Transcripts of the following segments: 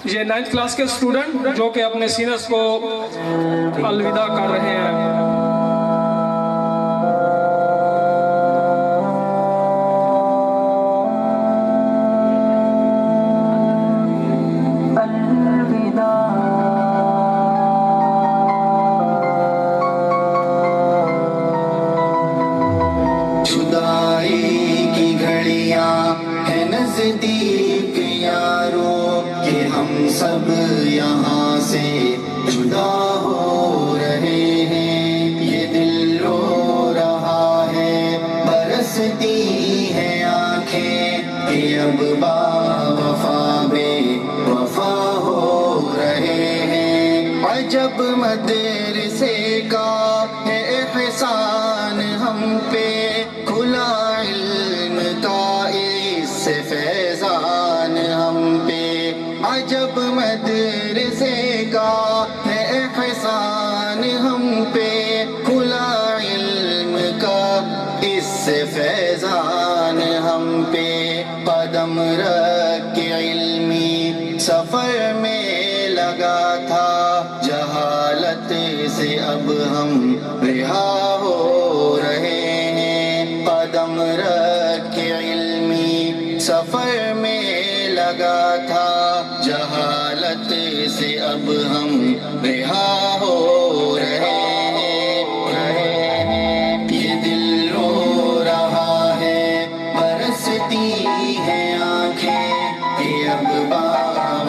یہ 9th class کے student جو کہ اپنے سینئرز کو الوداع کر رہے ہیں. نزدیک یاروں کہ ہم سب یہاں سے جدا ہو رہے ہیں. یہ دل رو رہا ہے برستی ہے آنکھیں کہ اب با وفا بے وفا ہو رہے ہیں. عجب مدرسے کا ہے احسان ہم پہ کھلا علم کا سے فیضان ہم پہ. عجب مدرسے کا ہے احسان ہم پہ کھلا علم کا اس سے فیضان ہم پہ. قدم رکھ کے علمی سفر میں لگا تھا جہالت سے اب ہم رہا ہو رہے ہیں. قدم رکھ کے علمی سفر میں لگا تھا جہالت سے اب ہم رہا ہو رہے ہیں. یہ دل رو رہا ہے برستی ہے آنکھیں کہ اب با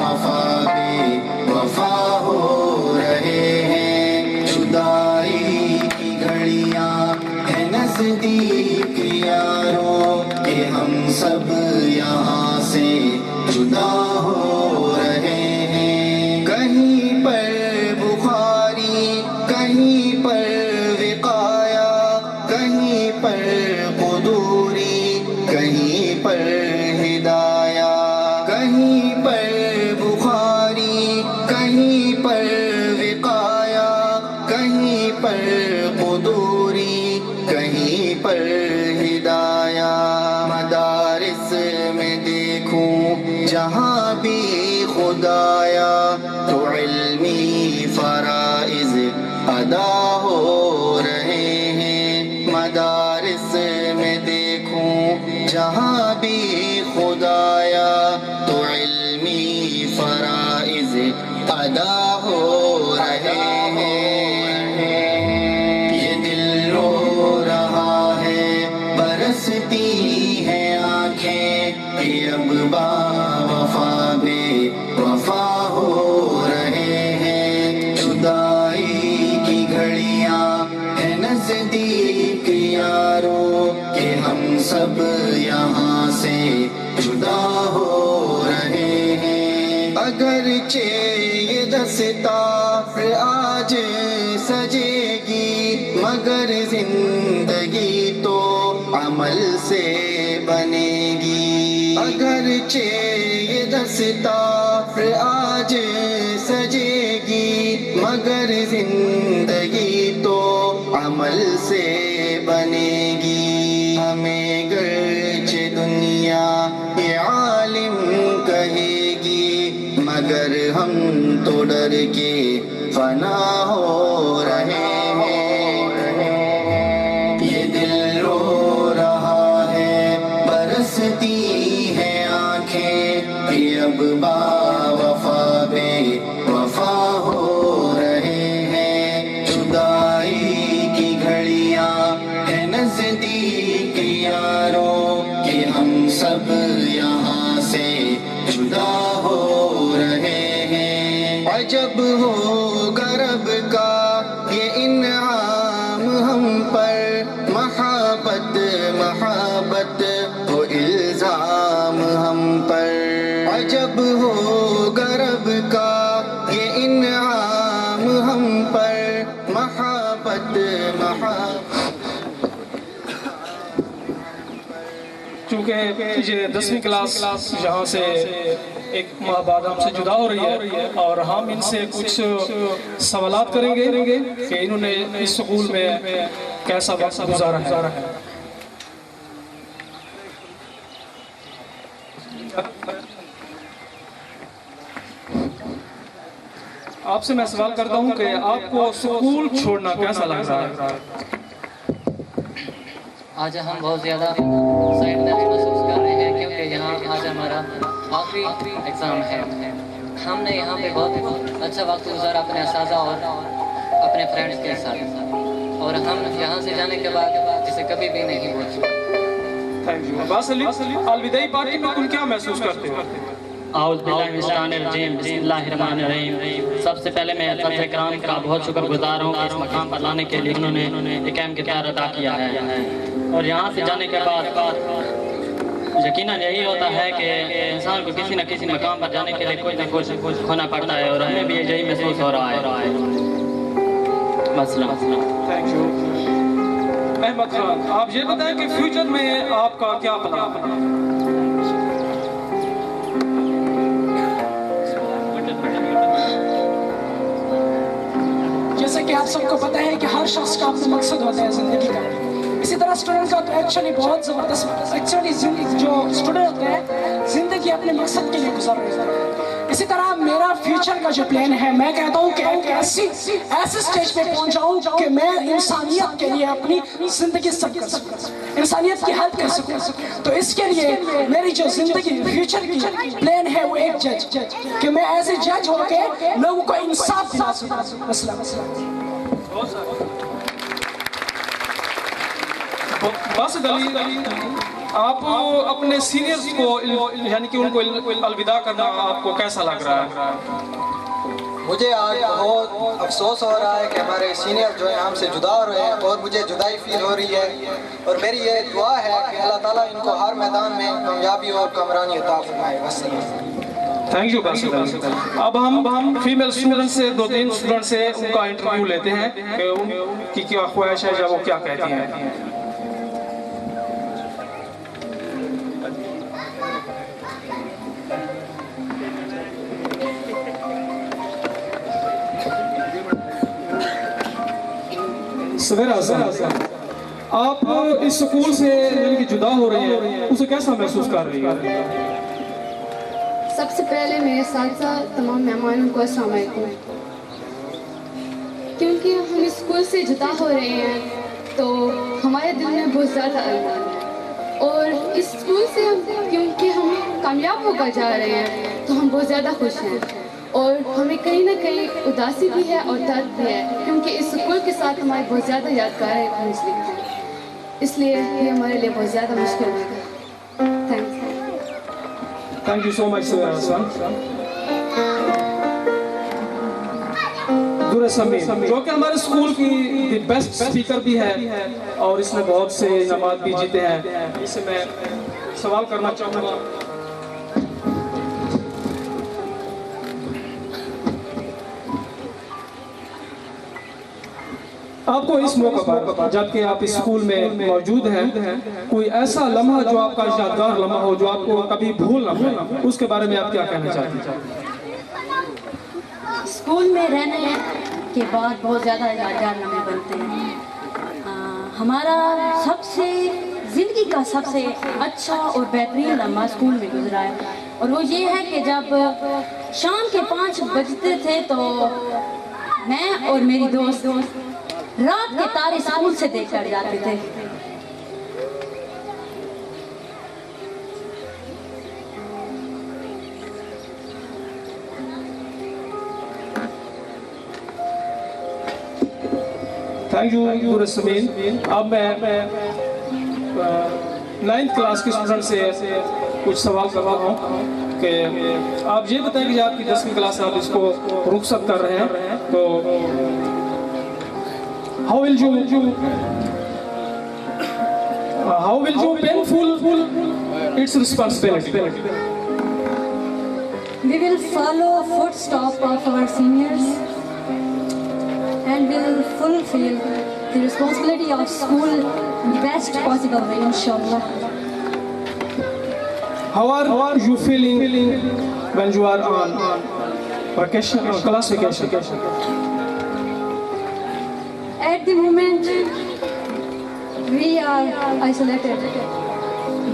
وفا بے وفا ہو رہے ہیں. جدائی کی گھڑیاں ہیں نزدیک یاروں کہ ہم سب یہاں سے جدا ہو رہے ہیں. کہیں پر بخاری کہیں پر وقایا کہیں پر قدوری کہیں پر ہدایہ. کہیں پر بخاری کہیں پر وقایا کہیں پر قدوری کہیں پر ہدایہ. مدارس میں دیکھوں جہاں بھی خدایا تو علمی فرائض ادا ہو رہے ہیں. مدارس میں دیکھوں جہاں بھی خدایا تو علمی فرائض ادا ہو رہے ہیں. یہ دل رو رہا ہے برستی ہے آنکھیں کہ اب با وفا بے وفا ہو رہے ہیں. جدائی کی گھڑیاں ہیں نزدیک یاروں کہ ہم سب یہاں سے جدا ہو رہے ہیں. اگرچہ یہ دستار آج سجے گی مگر زندگی تو عمل سے بنے گی. اگرچہ یہ دستار آج سجے گی مگر زندگی تو عمل سے بنے گی. ہمیں گرچہ دنیا یہ عالم کہے گی مگر ہم تو ڈر کے فنا ہو رہے ہیں. یہ دل رو رہا ہے برستی ہے آنکھیں کہ اب با وفا بے وفا ہو رہے ہیں. جدائی کی گھڑیاں ہیں نزدیک یاروں کہ ہم سب یہاں سے جدا ہو رہے ہیں. عجب ہوگا رب کا یہ انعام ہم پر محبت محبت و الزام ہم پر. عجب ہوگا رب کا یہ انعام ہم پر محبت محبت. چونکہ یہ 10ویں کلاس یہاں سے ایک ماہ بعد ہم سے جدا ہو رہی ہے اور ہم ان سے کچھ سوالات کریں گے کہ انہوں نے اس سکول میں کیسا وقت گزارا ہے. آپ سے میں سوال کرتا ہوں کہ آپ کو اسکول چھوڑنا کیسا لگ رہا ہے؟ آج ہم بہت زیادہ سائڈ میں محسوس کر رہے ہیں کیونکہ یہاں آج ہمارا آخری ایگزام ہے. ہم نے یہاں پہ بہت اچھا وقت گزارا اپنے اساتذہ اور اپنے فرینڈس کے ساتھ, اور ہم یہاں سے جانے کے بعد اسے کبھی بھی نہیں بھول سکتے. Thank you. عباس علی, الوداعی پارٹی میں تم کیا محسوس کرتے ہو؟ اعوذ باللہ من الشیطان الرجیم, بسم اللہ الرحمن الرحیم. سب سے پہلے میں اساتذہ کرام کا بہت شکر گزار ہوں کہ اس مقام پر لانے کے لیے انہوں نے ایک اہم کردار ادا کیا ہے. اور یہاں سے جانے کے بعد یقیناً یہی ہوتا ہے کہ انسان کو کسی نہ کسی مقام پر جانے کے لیے کچھ نہ کچھ کھونا پڑتا ہے, اور ہمیں بھی یہی محسوس ہو رہا ہے. مثلا تھینک یو. احمد خان, آپ یہ بتائیں کہ فیوچر میں آپ کا کیا پلان ہے؟ جیسا کہ آپ سب کو پتہ ہے کہ ہر شخص کا اپنا مقصد ہوتا ہے زندگی کا, اسی طرح اسٹوڈنٹ کا تو ایکچولی بہت زبردست ایکچولی جو اسٹوڈنٹ ہوتے ہیں زندگی اپنے مقصد کے لیے گزر رہے ہیں. اسی طرح میرا فیوچر کا جو پلان ہے, میں کہتا ہوں کہ ایک ایسے سٹیج پہ پہنچ جاؤں کہ میں انسانیت کے لیے اپنی زندگی سب کر سکوں, انسانیت کی ہیلپ کر سکوں. تو اس کے لیے میری جو زندگی فیوچر کی پلان ہے وہ ایک جج, کہ میں ایز اے جج ہو کے لوگوں کو انصاف دلا سکوں. باسط علی, آپ اپنے سینئرز کو یعنی کہ ان کو الوداع کرنا آپ کو کیسا لگ رہا ہے؟ مجھے آج بہت افسوس ہو رہا ہے کہ ہمارے سینئر جو ہیں ہم سے جدا ہو رہے ہیں, اور مجھے جدائی فیل ہو رہی ہے. اور میری یہ دعا ہے کہ اللہ تعالیٰ ان کو ہر میدان میں کامیابی اور کامرانی عطا فرمائے. تھینک یو باسط علی. اب ہم فیمیل اسٹوڈنٹ سے 2-3 اسٹوڈنٹ سے ان کا انٹرویو لیتے ہیں کہ ان کی کیا خواہش ہے جب وہ کیا کہتی ہیں. سویرا صاحب, آپ اس سکول سے یعنی کہ جدا ہو رہے ہیں, اسے کیسا محسوس کر رہی ہیں؟ سب سے پہلے میرے ساتھ تمام مہمانوں کو السلام علیکم. کیونکہ ہم اسکول سے جدا ہو رہے ہیں تو ہمارے دل میں بہت زیادہ ارمان ہے, اور اس اسکول سے کیونکہ ہم کامیاب ہو کر جا رہے ہیں تو ہم بہت زیادہ خوش ہیں, اور ہمیں کہیں نہ کہیں اداسی بھی ہے اور درد بھی ہے, کیونکہ اس اسکول کے ساتھ ہمارے بہت زیادہ یادگار منسلک ہیں. اس لیے یہ ہمارے لیے بہت زیادہ مشکل ہوگا. تھینک یو سو مچ سویرا صاحب. دور سمیر, جو کہ ہمارے اسکول کی بیسٹ اسپیکر بھی ہے اور اس نے بہت سے انعامات بھی جیتے ہیں, اس سے میں سوال کرنا چاہوں گا. آپ کو اس موقع پر جبکہ آپ اس اسکول میں موجود ہیں کوئی ایسا لمحہ جو آپ کا یادگار لمحہ ہو جو آپ کو کبھی بھول نہ پائے, اس کے بارے میں آپ کیا کہنا چاہتی ہیں؟ اسکول میں رہنے کے بعد بہت زیادہ یادگار لمحے بنتے ہیں. ہمارا زندگی کا سب سے اچھا اور بہترین لمحہ اسکول میں گزرا ہے, اور وہ یہ ہے کہ جب شام کے 5 بجتے تھے تو میں اور میری دوست رات کے تارے اسکول سے دیکھ کر جاتے تھے. تھینک یو نور سمین. اب میں 9th کلاس کے اسٹوڈنٹ سے کچھ سوال کر رہا ہوں کہ آپ یہ بتائیں کہ آپ کی 10ویں کلاس سے آپ اس کو رخصت کر رہے ہیں تو how will you painful its responsibility? We will follow footsteps of our seniors and will fulfill the responsibility of school in the best possible way, inshallah. How are you feeling when you are on vacation, class vacation? At the moment, we are isolated,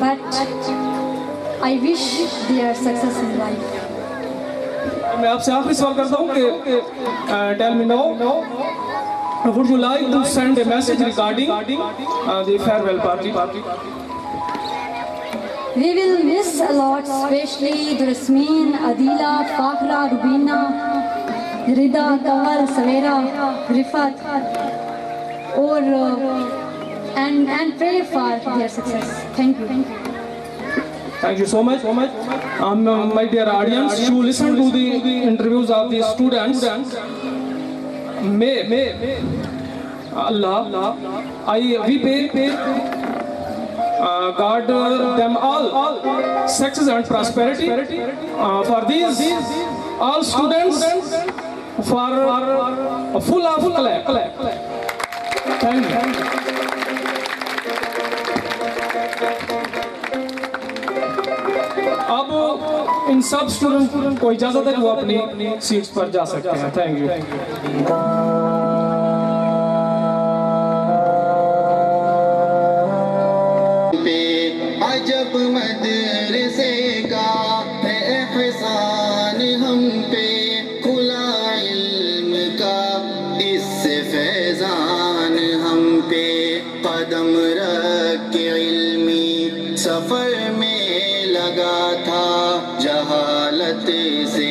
but I wish they are success in life. میں آپ سے آخری سوال کرتا ہوں کہ tell me no would you like to send a message regarding the farewell party? We will miss a lot, especially Durasmeen, Adila, Fakhra, Rubina, Rida, Kawal, Savera, Rifat, and pray for their success. Thank you. Thank you so much. My dear audience, you listen to the interviews of the students. May Allah, we pray God them all success and prosperity for these all students for full of clap. Thank you. اب ان سب student کو اجازت ہے کہ وہ اپنی seats پر جا سکتے ہیں. Thank you. عجب مدرسے کا ہے احسان ہم پہ، کھلا علم کا اس سے فیضان ہم پہ، قدم رکھ کے علمی سفر میں لگا تھا جہالت سے